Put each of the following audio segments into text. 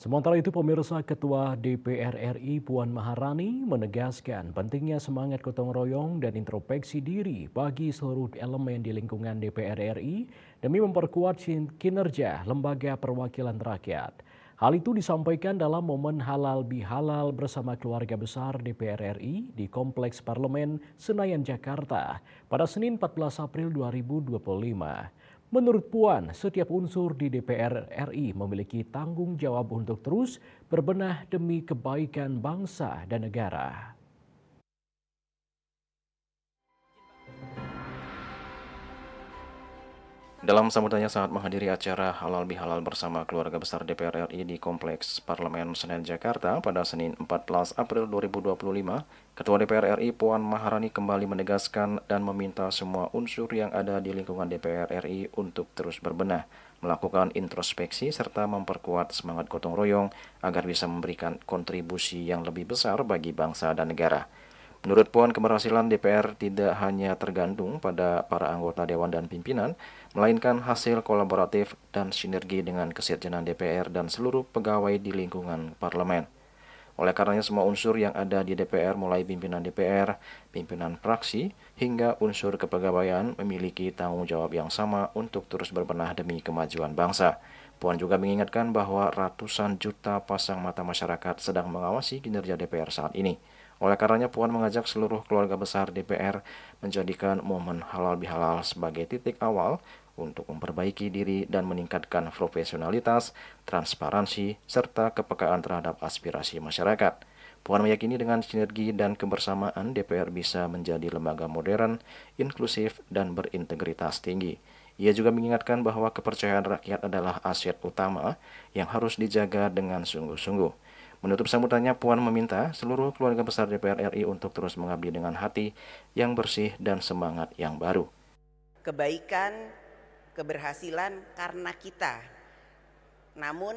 Sementara itu, pemirsa, Ketua DPR RI Puan Maharani menegaskan pentingnya semangat gotong royong dan introspeksi diri bagi seluruh elemen di lingkungan DPR RI demi memperkuat kinerja lembaga perwakilan rakyat. Hal itu disampaikan dalam momen halal bihalal bersama keluarga besar DPR RI di Kompleks Parlemen Senayan, Jakarta pada Senin 14 April 2025. Menurut Puan, setiap unsur di DPR RI memiliki tanggung jawab untuk terus berbenah demi kebaikan bangsa dan negara. Dalam sambutannya saat menghadiri acara halal bihalal bersama keluarga besar DPR RI di Kompleks Parlemen Senayan, Jakarta pada Senin 14 April 2025, Ketua DPR RI Puan Maharani kembali menegaskan dan meminta semua unsur yang ada di lingkungan DPR RI untuk terus berbenah, melakukan introspeksi serta memperkuat semangat gotong royong agar bisa memberikan kontribusi yang lebih besar bagi bangsa dan negara. Menurut Puan, keberhasilan DPR tidak hanya tergantung pada para anggota Dewan dan pimpinan, melainkan hasil kolaboratif dan sinergi dengan kesekjenan DPR dan seluruh pegawai di lingkungan parlemen. Oleh karenanya semua unsur yang ada di DPR mulai pimpinan DPR, pimpinan fraksi, hingga unsur kepegawaian memiliki tanggung jawab yang sama untuk terus berbenah demi kemajuan bangsa. Puan juga mengingatkan bahwa ratusan juta pasang mata masyarakat sedang mengawasi kinerja DPR saat ini. Oleh karenanya Puan mengajak seluruh keluarga besar DPR menjadikan momen halal bihalal sebagai titik awal untuk memperbaiki diri dan meningkatkan profesionalitas, transparansi, serta kepekaan terhadap aspirasi masyarakat. Puan meyakini dengan sinergi dan kebersamaan DPR bisa menjadi lembaga modern, inklusif, dan berintegritas tinggi. Ia juga mengingatkan bahwa kepercayaan rakyat adalah aset utama yang harus dijaga dengan sungguh-sungguh. Menutup sambutannya, Puan meminta seluruh keluarga besar DPR RI untuk terus mengabdi dengan hati yang bersih dan semangat yang baru. Kebaikan, keberhasilan karena kita, namun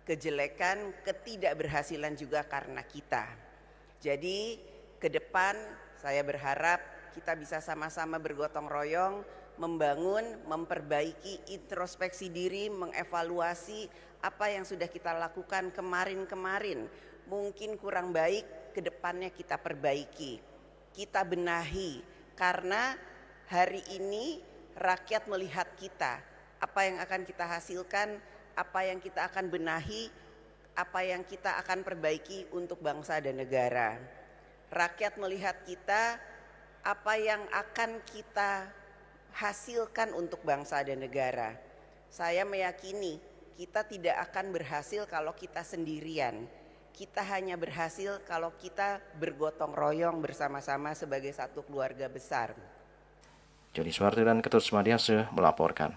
kejelekan, ketidakberhasilan juga karena kita. Jadi ke depan saya berharap kita bisa sama-sama bergotong royong, membangun, memperbaiki, introspeksi diri, mengevaluasi apa yang sudah kita lakukan kemarin-kemarin. Mungkin kurang baik, ke depannya kita perbaiki, kita benahi, karena hari ini rakyat melihat kita, apa yang akan kita hasilkan, apa yang kita akan benahi, apa yang kita akan perbaiki untuk bangsa dan negara. Rakyat melihat kita, apa yang akan kita hasilkan untuk bangsa dan negara. Saya meyakini kita tidak akan berhasil kalau kita sendirian. Kita hanya berhasil kalau kita bergotong royong bersama-sama sebagai satu keluarga besar. Joni Suwarti dan Ketut Sumadiase melaporkan.